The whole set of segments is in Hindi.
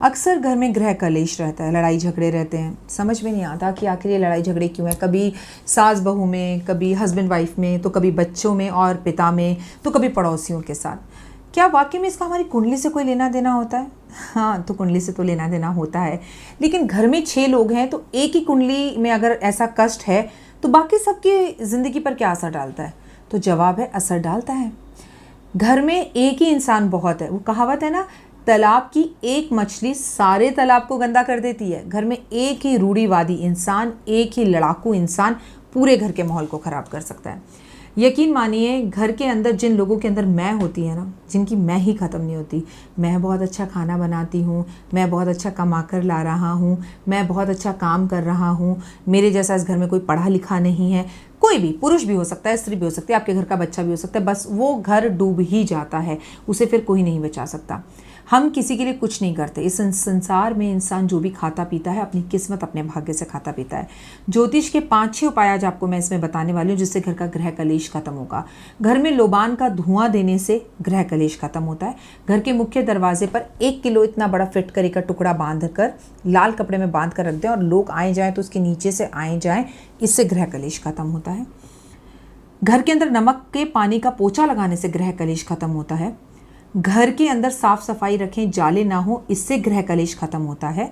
अक्सर घर में गृह कलेश रहता है, लड़ाई झगड़े रहते हैं। समझ में नहीं आता कि आखिर ये लड़ाई झगड़े क्यों है। कभी सास बहू में, कभी हस्बैंड वाइफ में, तो कभी बच्चों में और पिता में, तो कभी पड़ोसियों के साथ। क्या वाकई में इसका हमारी कुंडली से कोई लेना देना होता है? हाँ, तो कुंडली से तो लेना देना होता है, लेकिन घर में 6 लोग हैं तो एक ही कुंडली में अगर ऐसा कष्ट है तो बाकी सबकी ज़िंदगी पर क्या असर डालता है? तो जवाब है, असर डालता है। घर में एक ही इंसान बहुत है। वो कहावत है ना, तालाब की एक मछली सारे तालाब को गंदा कर देती है। घर में एक ही रूढ़िवादी इंसान, एक ही लड़ाकू इंसान पूरे घर के माहौल को ख़राब कर सकता है। यकीन मानिए, घर के अंदर जिन लोगों के अंदर मैं होती है ना, जिनकी मैं ही ख़त्म नहीं होती। मैं बहुत अच्छा खाना बनाती हूँ, मैं बहुत अच्छा कमा कर ला रहा हूँ, मैं बहुत अच्छा काम कर रहा हूँ, मेरे जैसा इस घर में कोई पढ़ा लिखा नहीं है। कोई भी, पुरुष भी हो सकता है, स्त्री भी हो सकती है, आपके घर का बच्चा भी हो सकता है, बस वो घर डूब ही जाता है, उसे फिर कोई नहीं बचा सकता। हम किसी के लिए कुछ नहीं करते। इस संसार में इंसान जो भी खाता पीता है, अपनी किस्मत अपने भाग्य से खाता पीता है। ज्योतिष के 5-6 उपाय आज आपको मैं इसमें बताने वाली हूँ, जिससे घर का गृह कलेश खत्म होगा। घर में लोबान का धुआं देने से गृह कलेश खत्म होता है। घर के मुख्य दरवाजे पर 1 किलो इतना बड़ा फिटकरी का टुकड़ा बांध कर, लाल कपड़े में बांध कर रख दें और लोग आए जाएँ तो उसके नीचे से आए जाएँ, इससे गृह कलेश खत्म होता है। घर के अंदर नमक के पानी का पोछा लगाने से गृह कलेश खत्म होता है। घर के अंदर साफ सफाई रखें, जाले ना हो, इससे गृह कलेश खत्म होता है।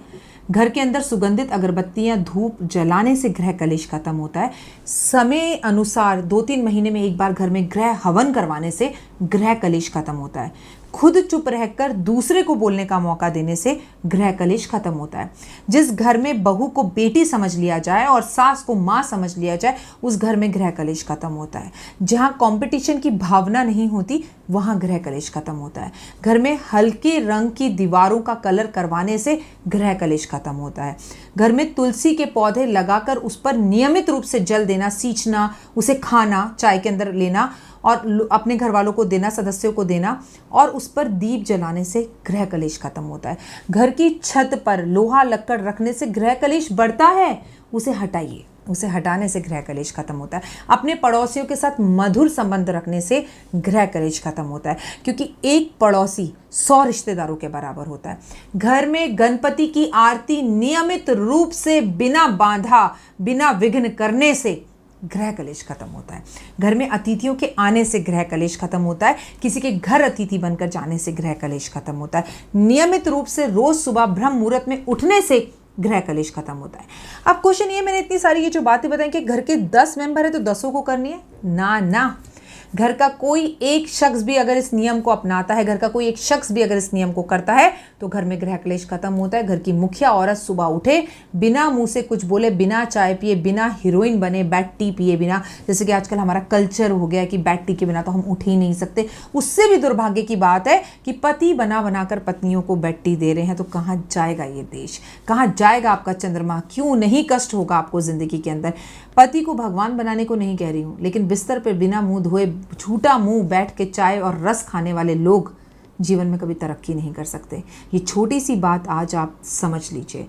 घर के अंदर सुगंधित अगरबत्तियां, धूप जलाने से गृह कलेश खत्म होता है। समय अनुसार 2-3 महीने में एक बार घर में गृह हवन करवाने से गृह कलेश खत्म होता है। खुद चुप रहकर दूसरे को बोलने का मौका देने से गृह कलेश खत्म होता है। जिस घर में बहू को बेटी समझ लिया जाए और सास को माँ समझ लिया जाए, उस घर में गृह कलेश खत्म होता है। जहाँ कंपटीशन की भावना नहीं होती, वहाँ गृह कलेश खत्म होता है। घर में हल्के रंग की दीवारों का कलर करवाने से गृह कलेश खत्म होता है। घर में तुलसी के पौधे लगाकर उस पर नियमित रूप से जल देना, सींचना, उसे खाना, चाय के अंदर लेना और अपने घर वालों को देना, सदस्यों को देना, और उस पर दीप जलाने से गृह कलेश खत्म होता है। घर की छत पर लोहा लक्कड़ रखने से गृह कलेश बढ़ता है, उसे हटाइए। उसे हटाने से गृह कलेश खत्म होता है। अपने पड़ोसियों के साथ मधुर संबंध रखने से गृह कलेश खत्म होता है, क्योंकि एक पड़ोसी 100 रिश्तेदारों के बराबर होता है। घर में गणपति की आरती नियमित रूप से बिना बाधा, बिना विघ्न करने से गृह कलेश खत्म होता है। घर में अतिथियों के आने से गृह कलेश खत्म होता है। किसी के घर अतिथि बनकर जाने से गृह कलेश खत्म होता है। नियमित रूप से रोज सुबह ब्रह्म मुहूर्त में उठने से गृह कलेश खत्म होता है। अब क्वेश्चन ये, मैंने इतनी सारी ये जो बातें बताई कि घर के 10 मेंबर है तो 10 को करनी है? ना, घर का कोई एक शख्स भी अगर इस नियम को अपनाता है, घर का कोई एक शख्स भी अगर इस नियम को करता है, तो घर में गृह कलेश खत्म होता है। घर की मुखिया औरत सुबह उठे, बिना मुंह से कुछ बोले, बिना चाय पिए, बिना हीरोइन बने, बैड टी पिए बिना, जैसे कि आजकल हमारा कल्चर हो गया है कि बैड टी के बिना तो हम उठ ही नहीं सकते। उससे भी दुर्भाग्य की बात है कि पति बनाकर पत्नियों को बैड टी दे रहे हैं, तो कहाँ जाएगा ये देश? कहाँ जाएगा आपका चंद्रमा? क्यों नहीं कष्ट होगा आपको जिंदगी के अंदर? पति को भगवान बनाने को नहीं कह रही हूँ, लेकिन बिस्तर पर बिना मुंह धोए, झूठा मुंह बैठ के चाय और रस खाने वाले लोग जीवन में कभी तरक्की नहीं कर सकते। ये छोटी सी बात आज आप समझ लीजिए।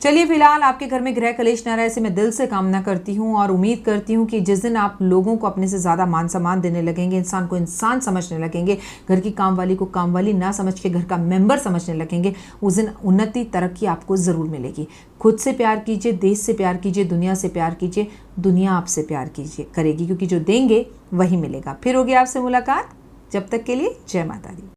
चलिए, फिलहाल आपके घर में गृह कलेश न रहे, ऐसे मैं दिल से कामना करती हूँ और उम्मीद करती हूँ कि जिस दिन आप लोगों को अपने से ज़्यादा मान सम्मान देने लगेंगे, इंसान को इंसान समझने लगेंगे, घर की काम वाली को काम वाली ना समझ के घर का मेंबर समझने लगेंगे, उस दिन उन्नति, तरक्की आपको ज़रूर मिलेगी। खुद से प्यार कीजिए, देश से प्यार कीजिए, दुनिया से प्यार कीजिए। दुनिया आपसे प्यार करेगी, क्योंकि जो देंगे वही मिलेगा। फिर होगी आपसे मुलाकात। जब तक के लिए जय माता दी।